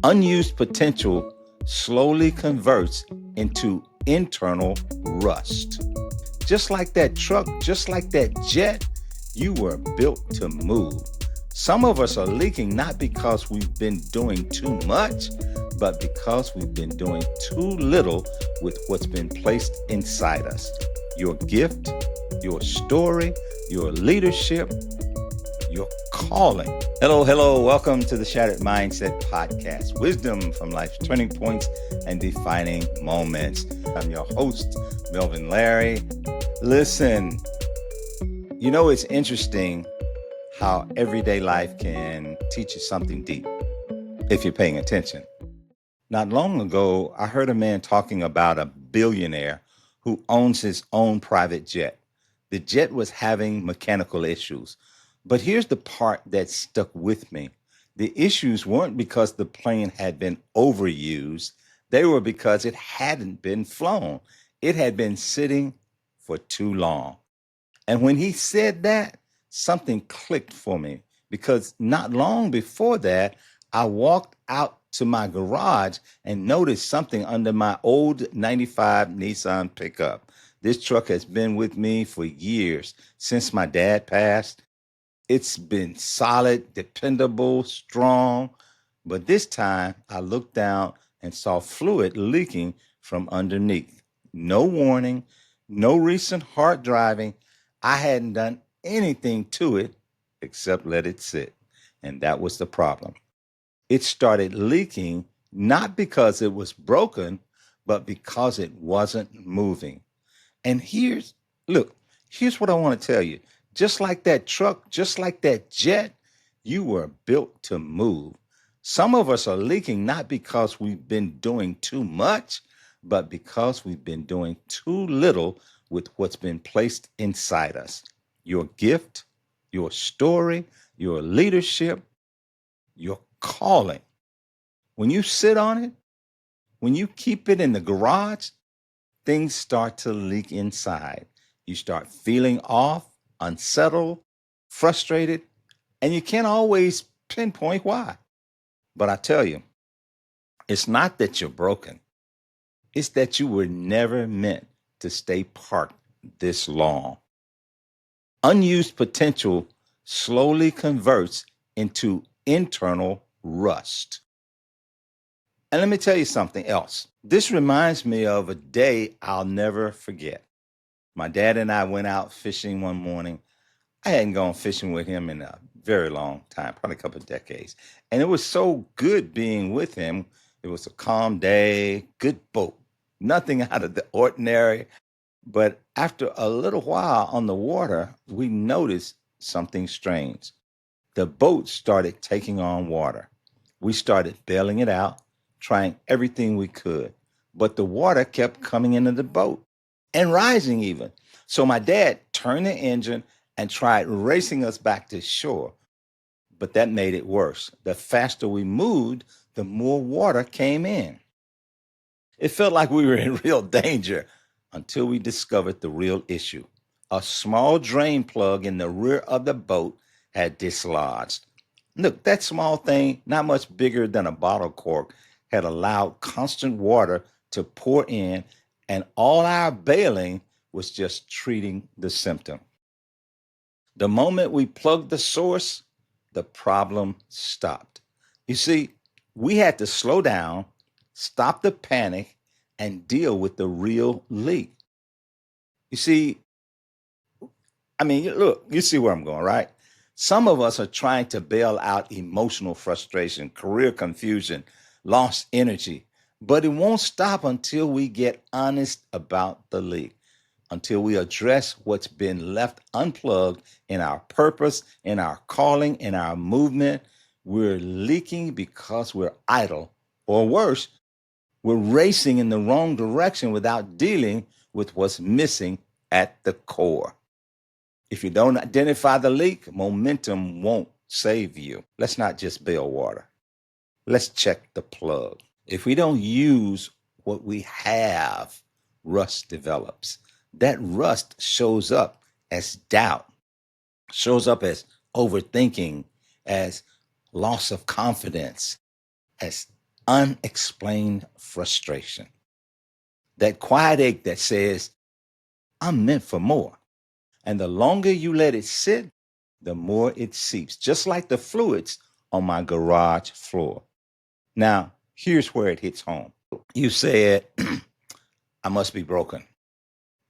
Unused potential slowly converts into internal rust. Just like that truck, just like that jet, you were built to move. Some of us are leaking not because we've been doing too much, but because we've been doing too little with what's been placed inside us. Your gift, your story, your leadership, your calling. Hello, hello. Welcome to the Shattered Mindset Podcast. Wisdom from life's turning points and defining moments. I'm your host, Melvin Larry. Listen, it's interesting how everyday life can teach you something deep if you're paying attention. Not long ago, I heard a man talking about a billionaire who owns his own private jet. The jet was having mechanical issues. But here's the part that stuck with me. The issues weren't because the plane had been overused. They were because it hadn't been flown. It had been sitting for too long. And when he said that, something clicked for me because not long before that, I walked out to my garage and noticed something under my old 95 Nissan Pickup. This truck has been with me for years since my dad passed. It's been solid, dependable, strong. But this time I looked down and saw fluid leaking from underneath. No warning, no recent hard driving. I hadn't done anything to it except let it sit. And that was the problem. It started leaking not because it was broken, but because it wasn't moving. And here's what I want to tell you. Just like that truck, just like that jet, you were built to move. Some of us are leaking not because we've been doing too much, but because we've been doing too little with what's been placed inside us. Your gift, your story, your leadership, your calling. When you sit on it, when you keep it in the garage, things start to leak inside. You start feeling off, unsettled, frustrated, and you can't always pinpoint why. But I tell you, it's not that you're broken, it's that you were never meant to stay parked this long. Unused potential slowly converts into internal rust. And let me tell you something else. This reminds me of a day I'll never forget. My dad and I went out fishing one morning. I hadn't gone fishing with him in a very long time, probably a couple of decades. And it was so good being with him. It was a calm day, good boat, nothing out of the ordinary. But after a little while on the water, we noticed something strange. The boat started taking on water. We started bailing it out, trying everything we could. But the water kept coming into the boat and rising even. So my dad turned the engine and tried racing us back to shore. But that made it worse. The faster we moved, the more water came in. It felt like we were in real danger until we discovered the real issue. A small drain plug in the rear of the boat had dislodged. Look, that small thing, not much bigger than a bottle cork, had allowed constant water to pour in, and all our bailing was just treating the symptom. The moment we plugged the source, the problem stopped. You see, we had to slow down, stop the panic, and deal with the real leak. You see, look, you see where I'm going, right? Some of us are trying to bail out emotional frustration, career confusion, lost energy, but it won't stop until we get honest about the leak, until we address what's been left unplugged in our purpose, in our calling, in our movement. We're leaking because we're idle, or worse, we're racing in the wrong direction without dealing with what's missing at the core. If you don't identify the leak, momentum won't save you. Let's not just bail water. Let's check the plug. If we don't use what we have, rust develops. That rust shows up as doubt, shows up as overthinking, as loss of confidence, as unexplained frustration, that quiet ache that says, I'm meant for more. And the longer you let it sit, the more it seeps, just like the fluids on my garage floor. Now, here's where it hits home. You said, I must be broken.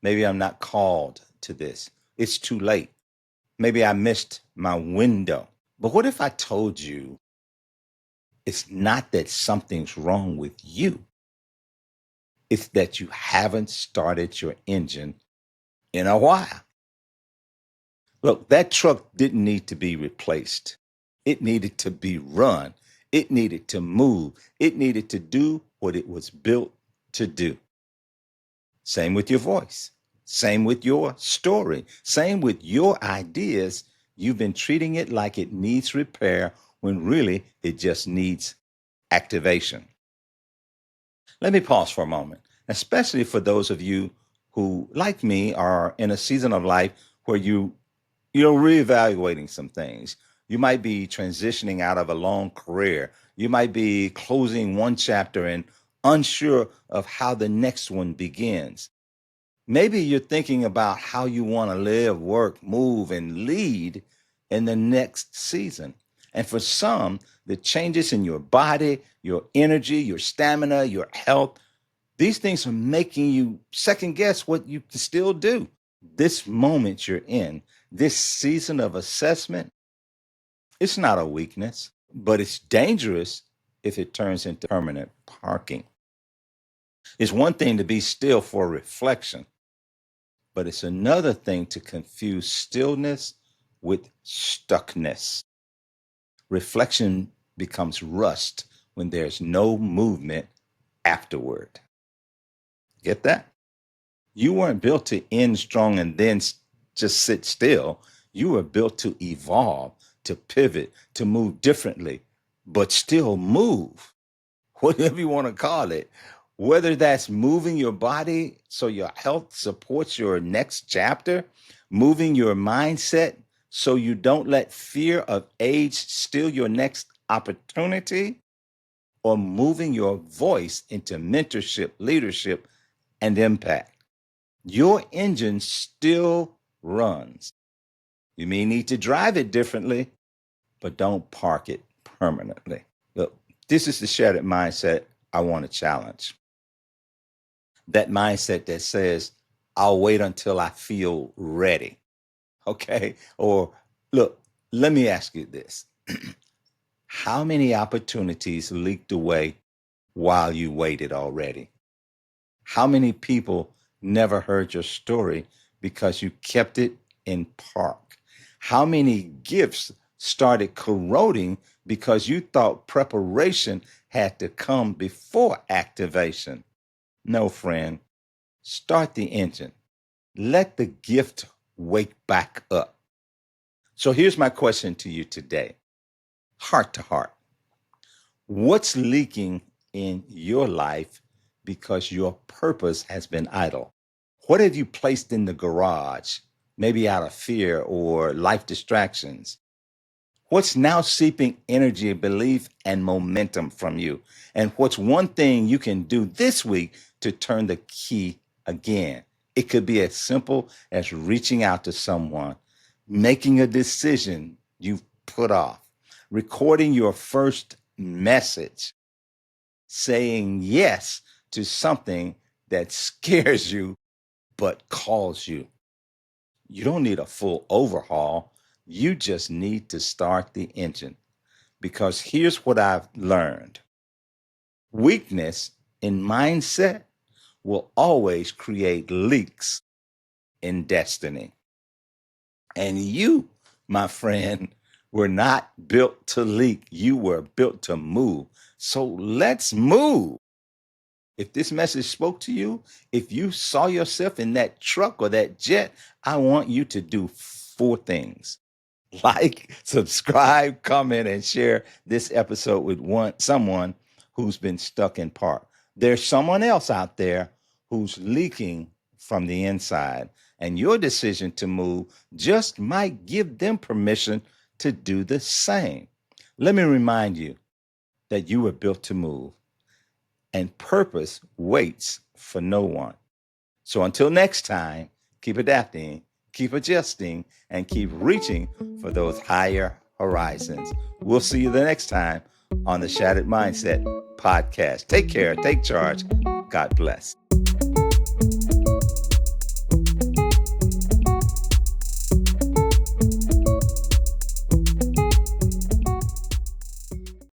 Maybe I'm not called to this. It's too late. Maybe I missed my window. But what if I told you it's not that something's wrong with you? It's that you haven't started your engine in a while. Look, that truck didn't need to be replaced. It needed to be run. It needed to move. It needed to do what it was built to do. Same with your voice. Same with your story. Same with your ideas. You've been treating it like it needs repair when really it just needs activation. Let me pause for a moment, especially for those of you who, like me, are in a season of life where you're reevaluating some things. You might be transitioning out of a long career. You might be closing one chapter and unsure of how the next one begins. Maybe you're thinking about how you want to live, work, move, and lead in the next season. And for some, the changes in your body, your energy, your stamina, your health, these things are making you second guess what you can still do. This moment you're in, this season of assessment, it's not a weakness, but it's dangerous if it turns into permanent parking. It's one thing to be still for reflection, but it's another thing to confuse stillness with stuckness. Reflection becomes rust when there's no movement afterward. Get that? You weren't built to end strong and then just sit still. You were built to evolve, to pivot, to move differently, but still move, whatever you want to call it. Whether that's moving your body so your health supports your next chapter, moving your mindset so you don't let fear of age steal your next opportunity, or moving your voice into mentorship, leadership, and impact. Your engine still runs. You may need to drive it differently, but don't park it permanently. Look, this is the shattered mindset I want to challenge. That mindset that says, I'll wait until I feel ready. Okay. Or look, let me ask you this. How many opportunities leaked away while you waited already? How many people never heard your story because you kept it in park? How many gifts started corroding because you thought preparation had to come before activation? No, friend. Start the engine. Let the gift wake back up. So here's my question to you today, heart to heart. What's leaking in your life because your purpose has been idle? What have you placed in the garage, maybe out of fear or life distractions? What's now seeping energy, belief, and momentum from you? And what's one thing you can do this week to turn the key again? It could be as simple as reaching out to someone, making a decision you've put off, recording your first message, saying yes to something that scares you but calls you. You don't need a full overhaul. You just need to start the engine. Because here's what I've learned: weakness in mindset will always create leaks in destiny. And you, my friend, were not built to leak. You were built to move. So let's move. If this message spoke to you, if you saw yourself in that truck or that jet, I want you to do four things. Like, subscribe, comment, and share this episode with someone who's been stuck in park. There's someone else out there who's leaking from the inside, and your decision to move just might give them permission to do the same. Let me remind you that you were built to move. and purpose waits for no one. So until next time, keep adapting, keep adjusting, and keep reaching for those higher horizons. We'll see you the next time on the Shattered Mindset podcast. Take care, take charge. God bless.